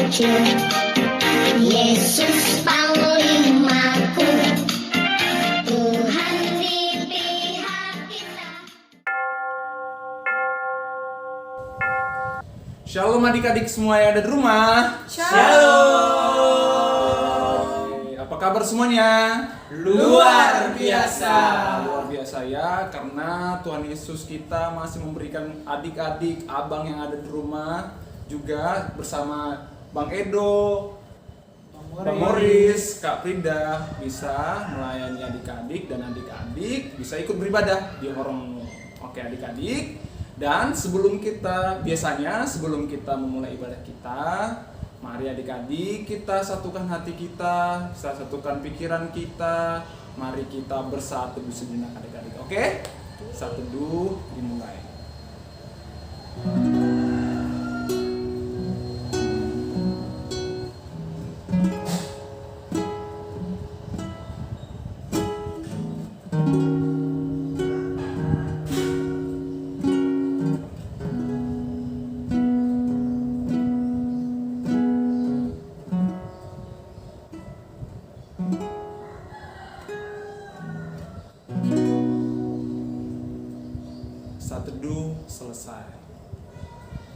kecil, Yesus Panglimaku, Tuhan di pihak kita. Shalom adik-adik semua yang ada di rumah. Shalom. Apa kabar semuanya? Luar biasa. Luar biasa ya, karena Tuhan Yesus kita masih memberikan adik-adik, abang yang ada di rumah juga bersama Bang Edo, Bang Morris, Kak Frida bisa melayani adik-adik dan adik-adik bisa ikut beribadah di Horongmu. Oke adik-adik. Dan sebelum kita memulai ibadah kita, mari adik-adik kita satukan hati kita, kita satukan pikiran kita. Mari kita bersatu sejenak adik-adik. Oke? Saat teduh dimulai. Saat teduh selesai.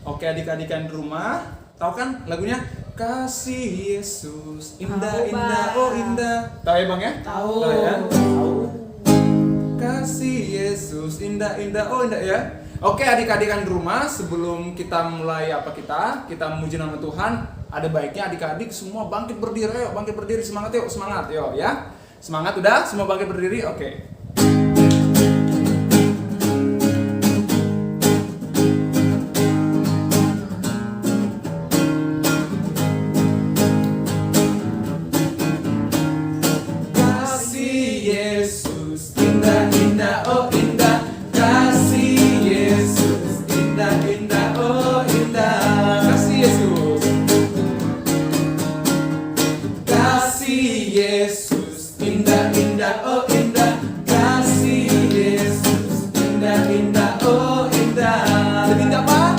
Oke adik-adik yang di rumah, tahu kan lagunya? Kasih Yesus indah Tahu, indah Bang. oh indah. Tahu ya Bang ya? Tahu. ya? Kasih Yesus indah indah oh indah ya. Oke adik-adik yang di rumah, sebelum kita mulai kita memuji nama Tuhan, ada baiknya adik-adik semua bangkit berdiri. Ayo bangkit berdiri, semangat yuk, semangat yuk ya. Semangat udah, semua bangkit berdiri. Oke. Kasih Yesus indah indah oh indah. Kasih Yesus indah indah oh indah. Kasih Yesus. Kasih Yesus indah indah oh indah. Kasih Yesus indah indah oh indah. Lebih indah apa?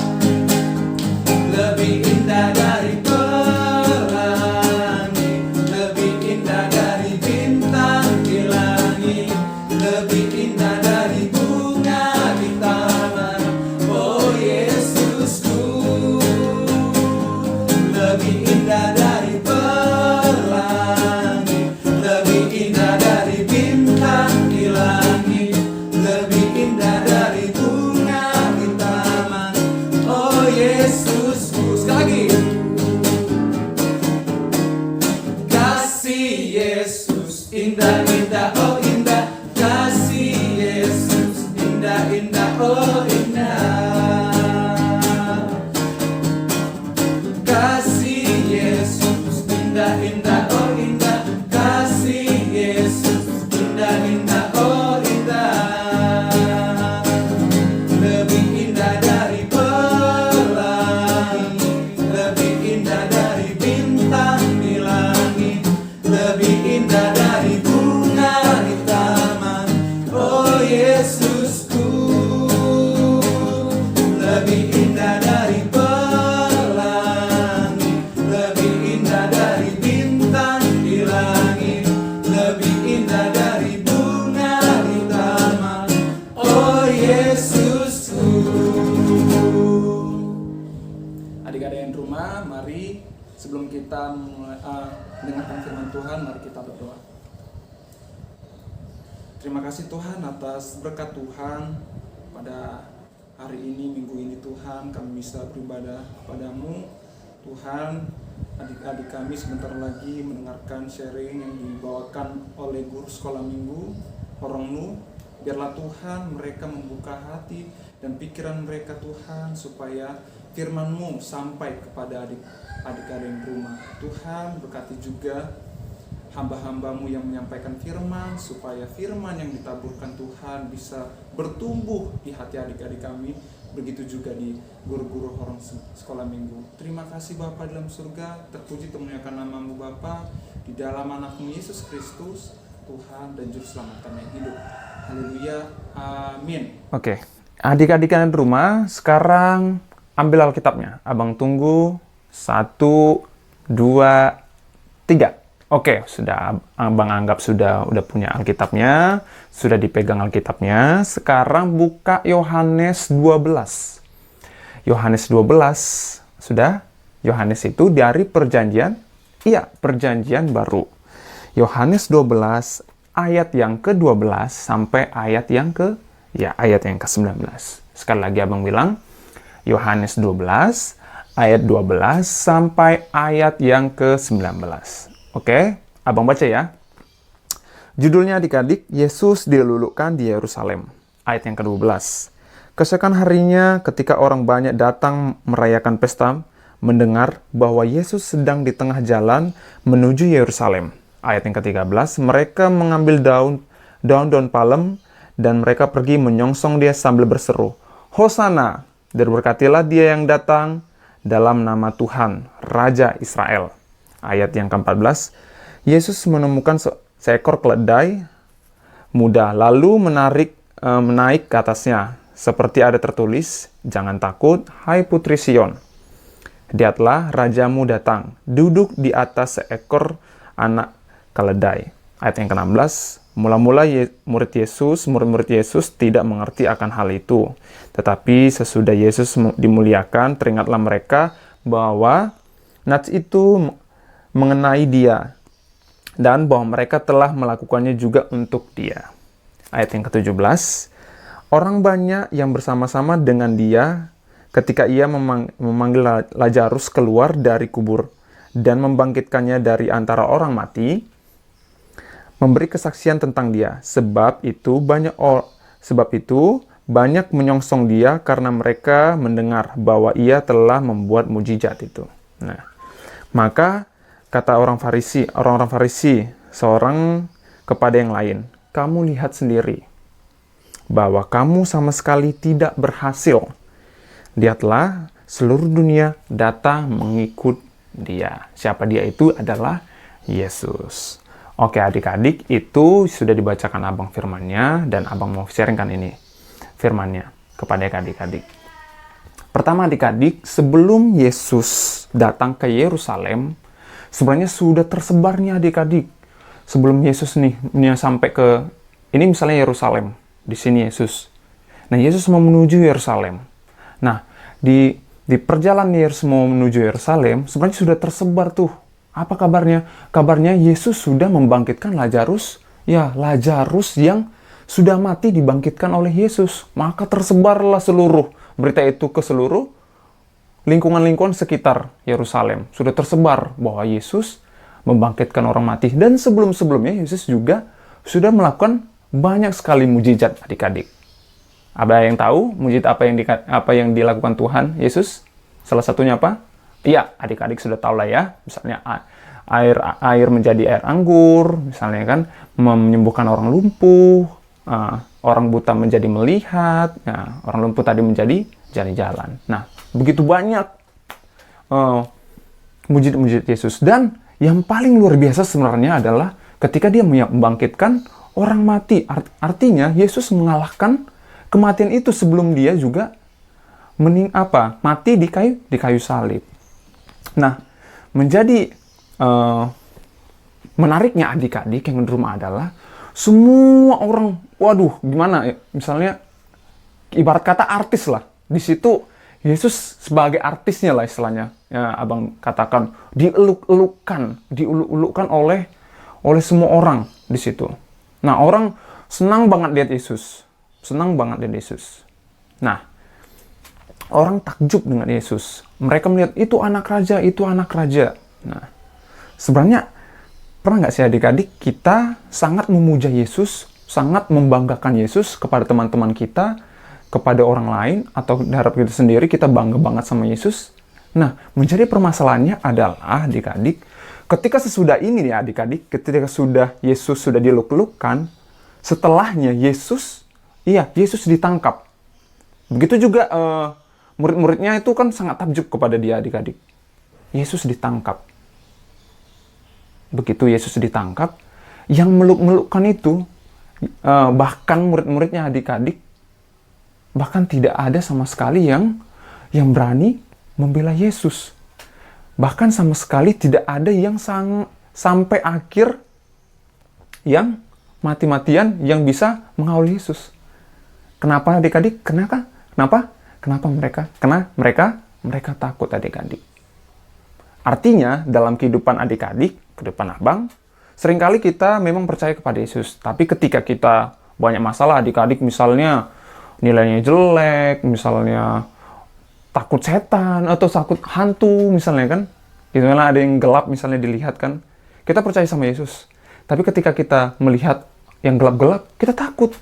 Lebih indah dari pelangi, lebih indah dari bintang di langit, lebih indah dari bunga di taman. Oh Yesusku, lebih indah dari pelangi, lebih indah dari bintang di langit, lebih indah dari bunga di taman. Oh Yesusku, sekali lagi. Kasih Yesus indah indah oh indah. Kasih Yesus indah indah oh indah. Kasih Yesus indah indah oh indah. Kasih Yesus indah indah oh indah. Lebih indah dari pelangi, lebih indah dari bintang di langit, lebih indah dari bunga di taman. Oh Yesusku, lebih indah dari pelangi, lebih indah dari bintang di langit, lebih indah dari bunga di taman. Oh Yesusku. Adik-adik yang di rumah, mari sebelum kita mendengarkan firman Tuhan, mari kita berdoa. Terima kasih Tuhan atas berkat Tuhan pada hari ini, minggu ini Tuhan, kami bisa beribadah kepadamu. Tuhan, adik-adik kami sebentar lagi mendengarkan sharing yang dibawakan oleh guru sekolah minggu Horongmu. Biarlah Tuhan mereka membuka hati dan pikiran mereka Tuhan, supaya firman-Mu sampai kepada adik-adik yang di rumah. Tuhan berkati juga hamba-hamba-Mu yang menyampaikan firman, supaya firman yang ditaburkan Tuhan bisa bertumbuh di hati adik-adik kami. Begitu juga di guru-guru Horong sekolah minggu. Terima kasih Bapa dalam surga, terpuji termuliakan nama-Mu Bapa, di dalam anak-Mu Yesus Kristus, Tuhan dan Juru Selamat kami yang hidup. Haleluya, amin. Oke, adik-adik yang di rumah, sekarang ambil Alkitabnya. Abang tunggu 1, 2, 3. Oke, sudah Abang anggap sudah punya Alkitabnya, sudah dipegang Alkitabnya. Sekarang buka Yohanes 12. Yohanes 12, sudah? Yohanes itu dari perjanjian baru. Yohanes 12 ayat yang ke-12 sampai ayat yang ke-19. Sekali lagi Abang bilang, Yohanes 12 ayat 12 sampai ayat yang ke-19. Oke, Abang baca ya. Judulnya adik-adik, Yesus dilulukan di Yerusalem. Ayat yang ke-12. Keesokan harinya ketika orang banyak datang merayakan pesta, mendengar bahwa Yesus sedang di tengah jalan menuju Yerusalem. Ayat yang ke-13, mereka mengambil daun palem dan mereka pergi menyongsong dia sambil berseru, Hosana, dan berkatilah dia yang datang dalam nama Tuhan, Raja Israel. Ayat yang ke-14, Yesus menemukan seekor keledai muda, lalu menaik ke atasnya. Seperti ada tertulis, jangan takut, hai putri Sion. Lihatlah, rajamu datang, duduk di atas seekor anak keledai. Ayat yang ke-16, mula-mula murid-murid Yesus tidak mengerti akan hal itu. Tetapi sesudah Yesus dimuliakan, teringatlah mereka bahwa nats itu mengenai dia, dan bahwa mereka telah melakukannya juga untuk dia. Ayat yang ke-17, orang banyak yang bersama-sama dengan dia ketika ia memanggil Lazarus keluar dari kubur dan membangkitkannya dari antara orang mati, memberi kesaksian tentang dia. Sebab itu banyak menyongsong dia karena mereka mendengar bahwa ia telah membuat mujizat itu. Nah, maka kata orang-orang Farisi seorang kepada yang lain, kamu lihat sendiri bahwa kamu sama sekali tidak berhasil. Lihatlah, seluruh dunia datang mengikut dia. Siapa dia itu? Adalah Yesus. Oke adik-adik, itu sudah dibacakan Abang firmannya, dan Abang mau sharingkan ini firmannya kepada adik-adik. Pertama adik-adik, sebelum Yesus datang ke Yerusalem, sebenarnya sudah tersebar nih adik-adik. Sebelum Yesus nih sampai ke, ini misalnya Yerusalem, di sini Yesus. Nah, Yesus mau menuju Yerusalem. Nah, di perjalanan Yesus mau menuju Yerusalem, sebenarnya sudah tersebar tuh. Apa kabarnya? Kabarnya Yesus sudah membangkitkan Lazarus. Ya, Lazarus yang sudah mati dibangkitkan oleh Yesus. Maka tersebarlah seluruh berita itu ke seluruh lingkungan-lingkungan sekitar Yerusalem. Sudah tersebar bahwa Yesus membangkitkan orang mati. Dan sebelum-sebelumnya Yesus juga sudah melakukan banyak sekali mujizat adik-adik. Ada yang tahu mujizat apa yang dilakukan Tuhan Yesus? Salah satunya apa? Iya, adik-adik sudah tahu lah ya. Misalnya air menjadi air anggur, misalnya kan menyembuhkan orang lumpuh, orang buta menjadi melihat, orang lumpuh tadi menjadi jalan. Nah, begitu banyak mujizat Yesus. Dan yang paling luar biasa sebenarnya adalah ketika dia membangkitkan orang mati. Artinya Yesus mengalahkan kematian itu sebelum dia juga mati di kayu salib. Nah, menjadi menariknya adik-adik yang di rumah adalah semua orang, waduh, gimana ya? Misalnya ibarat kata artis lah. Di situ Yesus sebagai artisnya lah istilahnya. Ya, Abang katakan diuluk-ulukkan oleh semua orang di situ. Nah, orang senang banget lihat Yesus. Nah, orang takjub dengan Yesus. Mereka melihat itu anak raja. Nah, sebenarnya pernah nggak sih adik-adik kita sangat memuja Yesus, sangat membanggakan Yesus kepada teman-teman kita, kepada orang lain, atau terhadap kita sendiri kita bangga banget sama Yesus? Nah, menjadi permasalahannya adalah adik-adik, ketika sesudah ini ya adik-adik, ketika Yesus sudah diluk-lukkan, setelahnya Yesus ditangkap. Begitu juga murid-muridnya itu kan sangat takjub kepada dia adik-adik. Yesus ditangkap. Begitu Yesus ditangkap, yang meluk-melukkan itu, bahkan murid-muridnya adik-adik, bahkan tidak ada sama sekali yang berani membela Yesus. Bahkan sama sekali tidak ada yang sampai akhir yang mati-matian yang bisa mengawal Yesus. Kenapa adik-adik? Kenapa? Kenapa mereka? Karena mereka takut adik-adik. Artinya dalam kehidupan adik-adik, kehidupan abang, seringkali kita memang percaya kepada Yesus. Tapi ketika kita banyak masalah adik-adik, misalnya nilainya jelek, misalnya takut setan atau takut hantu misalnya kan, misalnya ada yang gelap misalnya dilihat kan, kita percaya sama Yesus. Tapi ketika kita melihat yang gelap-gelap, kita takut.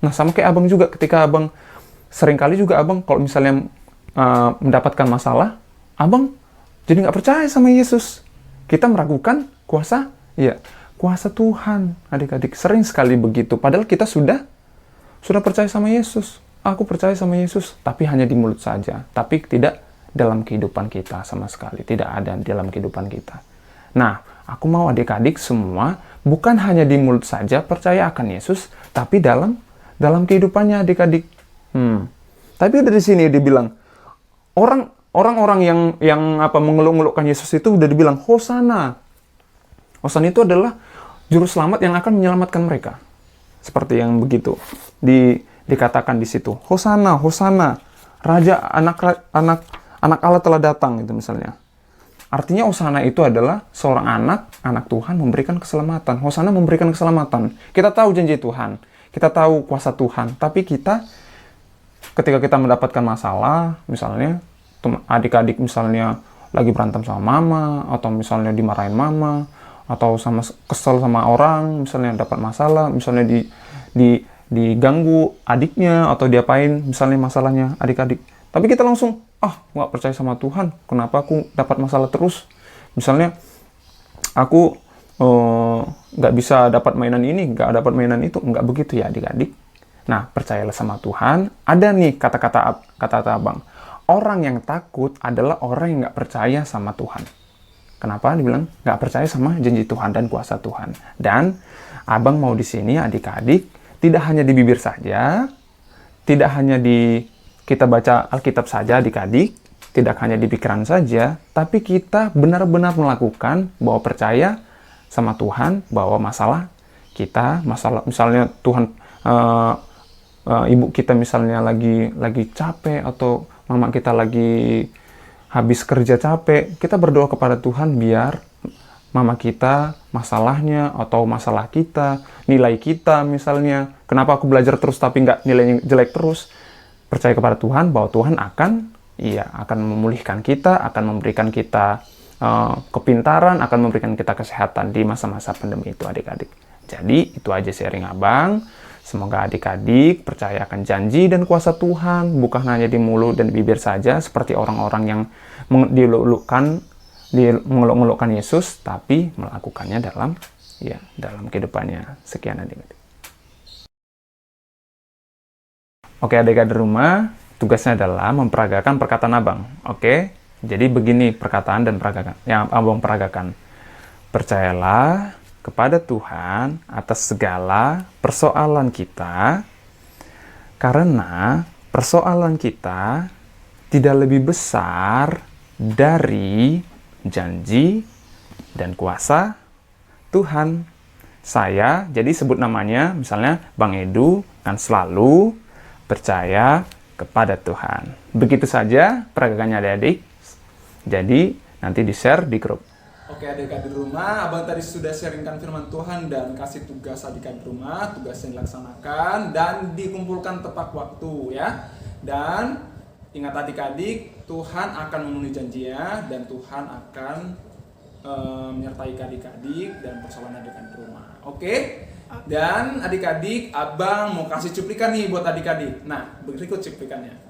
Nah sama kayak abang juga, ketika abang seringkali juga abang kalau misalnya mendapatkan masalah, abang jadi nggak percaya sama Yesus. Kita meragukan kuasa Tuhan, adik-adik. Sering sekali begitu. Padahal kita sudah percaya sama Yesus. Aku percaya sama Yesus, tapi hanya di mulut saja. Tapi tidak dalam kehidupan kita sama sekali. Tidak ada dalam kehidupan kita. Nah, aku mau adik-adik semua bukan hanya di mulut saja percaya akan Yesus, tapi dalam kehidupannya adik-adik. Tapi udah di sini dia bilang, orang-orang yang mengeluk-ngelukkan Yesus itu udah dibilang Hosana. Hosana itu adalah juru selamat yang akan menyelamatkan mereka. Seperti yang begitu dikatakan di situ. Hosana, Hosana, Raja anak Allah telah datang itu misalnya. Artinya Hosana itu adalah seorang anak Tuhan memberikan keselamatan. Hosana memberikan keselamatan. Kita tahu janji Tuhan, kita tahu kuasa Tuhan, tapi kita ketika kita mendapatkan masalah, misalnya adik-adik misalnya lagi berantem sama mama, atau misalnya dimarahin mama, atau kesel sama orang, misalnya dapat masalah, misalnya diganggu adiknya, atau diapain misalnya masalahnya adik-adik. Tapi kita langsung, nggak percaya sama Tuhan, kenapa aku dapat masalah terus? Misalnya, aku nggak bisa dapat mainan ini, nggak dapat mainan itu, nggak begitu ya adik-adik. Nah, percayalah sama Tuhan. Ada nih kata-kata abang. Orang yang takut adalah orang yang nggak percaya sama Tuhan. Kenapa? Dibilang nggak percaya sama janji Tuhan dan kuasa Tuhan. Dan abang mau di sini adik-adik, tidak hanya di bibir saja, tidak hanya kita baca Alkitab saja adik-adik, tidak hanya di pikiran saja, tapi kita benar-benar melakukan bahwa percaya sama Tuhan, bahwa masalah misalnya Tuhan, ibu kita misalnya lagi capek, atau mama kita lagi habis kerja capek, kita berdoa kepada Tuhan biar mama kita, masalahnya, atau masalah kita, nilai kita misalnya, kenapa aku belajar terus tapi nggak nilainya jelek terus, percaya kepada Tuhan bahwa Tuhan akan memulihkan kita, akan memberikan kita kepintaran, akan memberikan kita kesehatan di masa-masa pandemi itu adik-adik. Jadi itu aja sharing abang. Semoga adik-adik percaya akan janji dan kuasa Tuhan, bukan hanya di mulut dan bibir saja seperti orang-orang yang mengeluk-ngelukkan Yesus, tapi melakukannya dalam kehidupannya. Sekian adik-adik. Oke adik-adik di rumah, tugasnya adalah memperagakan perkataan abang. Oke, jadi begini perkataan dan peragakan yang abang peragakan. Percayalah kepada Tuhan atas segala persoalan kita, karena persoalan kita tidak lebih besar dari janji dan kuasa Tuhan. Saya, jadi sebut namanya, misalnya Bang Edu, kan selalu percaya kepada Tuhan. Begitu saja peragakannya adik-adik. Jadi nanti di-share di grup. Oke adik-adik di rumah, abang tadi sudah sharingkan firman Tuhan dan kasih tugas adik-adik di rumah, tugas yang dilaksanakan dan dikumpulkan tepat waktu ya. Dan ingat adik-adik, Tuhan akan memenuhi janjinya dan Tuhan akan menyertai adik-adik dan persoalan adik-adik di rumah. Oke? Dan adik-adik, abang mau kasih cuplikan nih buat adik-adik. Nah, berikut cuplikannya.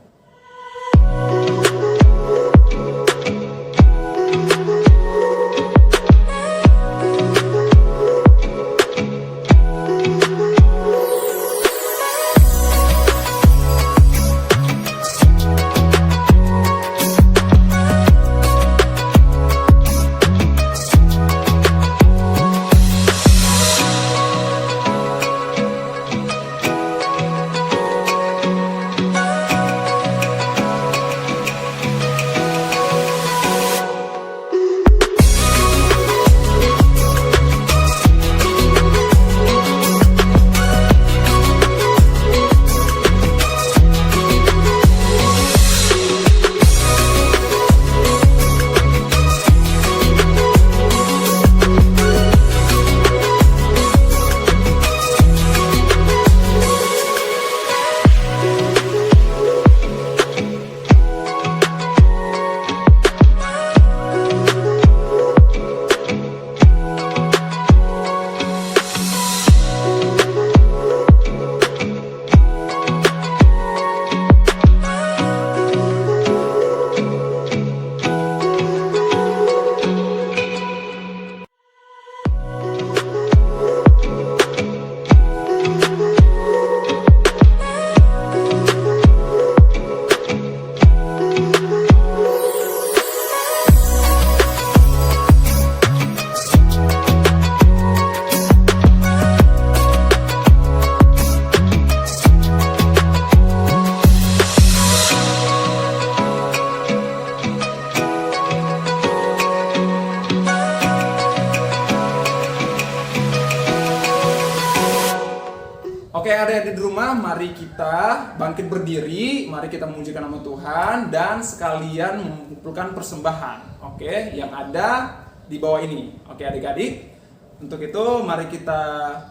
adik-adik di rumah, mari kita bangkit berdiri, mari kita memujikan nama Tuhan dan sekalian mengumpulkan persembahan. Oke, yang ada di bawah ini. Oke, adik-adik. Untuk itu mari kita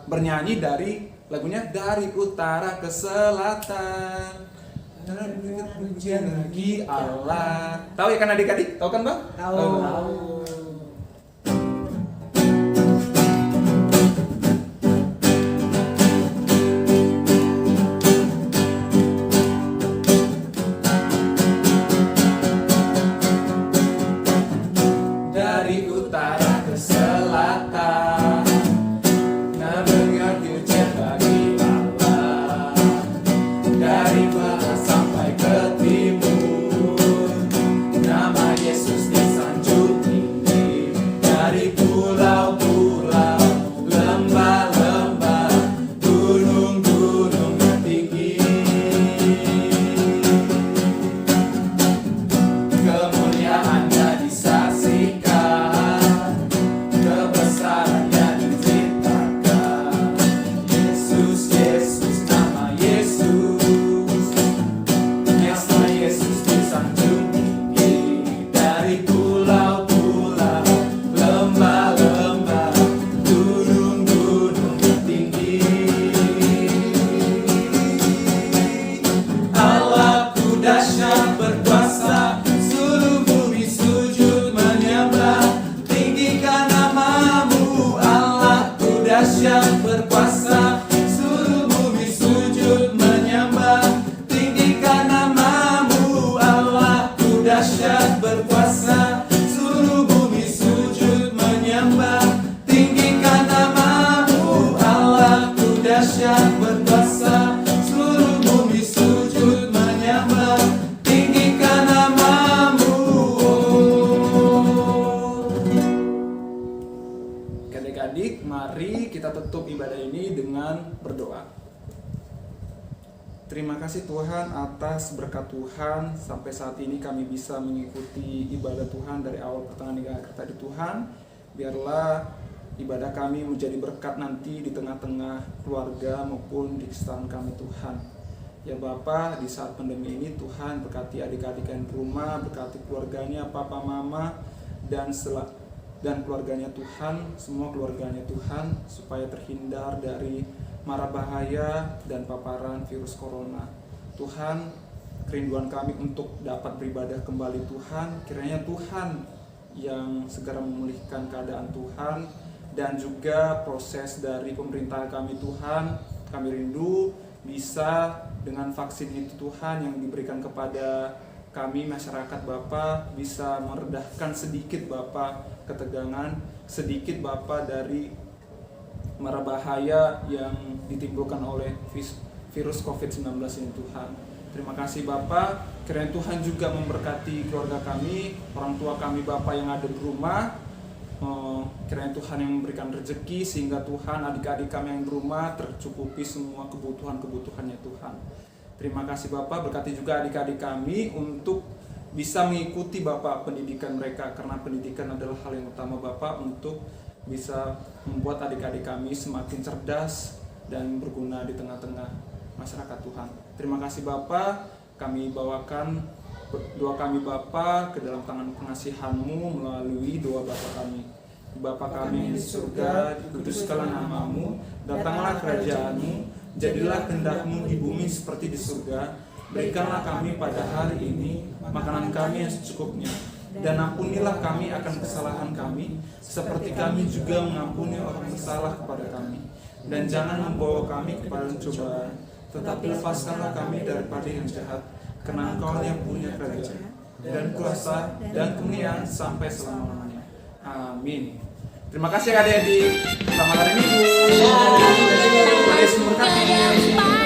bernyanyi dari lagunya Dari Utara ke Selatan. Pujian lagi Allah. Tahu ya kan adik-adik? Tahu kan, Bang? Tahu. Dari utara ke selatan, mendengar pujian bagi Allah. Dari barat sampai ke timur, nama Yesus disanjung tinggi. Dari pulau-pulau, lembah-lembah, gunung-gunung yang tinggi, kemuliaannya disaksikan, kebesarannya diceritakan. Yesus, Yesus, nama Yesus, nama Yesus disanjung tinggi. Dari pulau-pulau, lembah-lembah, gunung-gunung yang tinggi. Allahku dahsyat berkuasa, seluruh bumi sujud menyembah. Tinggikan namamu, Allahku dahsyat berkuasa, seluruh bumi sujud menyembah. Tinggikan namamu, Allahku dahsyat berkuasa, seluruh bumi sujud menyembah. Tinggikan namamu, Allahku dahsyat berkuasa, seluruh bumi sujud menyembah. Tinggikan namamu. Adik-adik, mari kita tutup ibadah ini dengan berdoa. Terima kasih Tuhan atas berkat Tuhan, sampai saat ini kami bisa mengikuti ibadah Tuhan dari awal pertengahan hingga akhir tadi Tuhan. Biarlah ibadah kami menjadi berkat nanti di tengah-tengah keluarga maupun di kesehatan kami Tuhan. Ya Bapa, di saat pandemi ini Tuhan berkati adik-adik yang di rumah, berkati keluarganya, papa mama dan keluarganya Tuhan, semua keluarganya Tuhan, supaya terhindar dari mara bahaya dan paparan virus corona. Tuhan, kerinduan kami untuk dapat beribadah kembali Tuhan, kiranya Tuhan yang segera memulihkan keadaan Tuhan, dan juga proses dari pemerintah kami Tuhan, kami rindu bisa dengan vaksin itu Tuhan yang diberikan kepada kami masyarakat Bapa, bisa meredahkan sedikit Bapa ketegangan, sedikit Bapa dari mara bahaya yang ditimbulkan oleh virus COVID-19 ini Tuhan. Terima kasih Bapa, kiranya Tuhan juga memberkati keluarga kami, orang tua kami Bapa yang ada di rumah. Kiranya Tuhan yang memberikan rezeki sehingga Tuhan adik-adik kami yang di rumah tercukupi semua kebutuhan-kebutuhannya Tuhan. Terima kasih Bapak, berkati juga adik-adik kami untuk bisa mengikuti Bapak pendidikan mereka, karena pendidikan adalah hal yang utama Bapak untuk bisa membuat adik-adik kami semakin cerdas dan berguna di tengah-tengah masyarakat Tuhan. Terima kasih Bapak, kami bawakan doa kami Bapa ke dalam tangan pengasihan-Mu melalui doa Bapa kami. Bapa kami di surga, dikuduskanlah namamu, datanglah kerajaan-Mu, jadilah kehendak-Mu di bumi seperti di surga. Berikanlah kami pada hari ini makanan kami yang secukupnya, dan ampunilah kami akan kesalahan kami, seperti kami juga mengampuni orang yang bersalah kepada kami. Dan jangan membawa kami kepada cobaan, tetapi lepaskanlah kami daripada yang jahat. Karena Engkau yang punya kerajaan dan kuasa dan kemuliaan sampai selama-lamanya. Amin. Terima kasih adik-adik. Selamat hari Minggu. Yesus memberkati.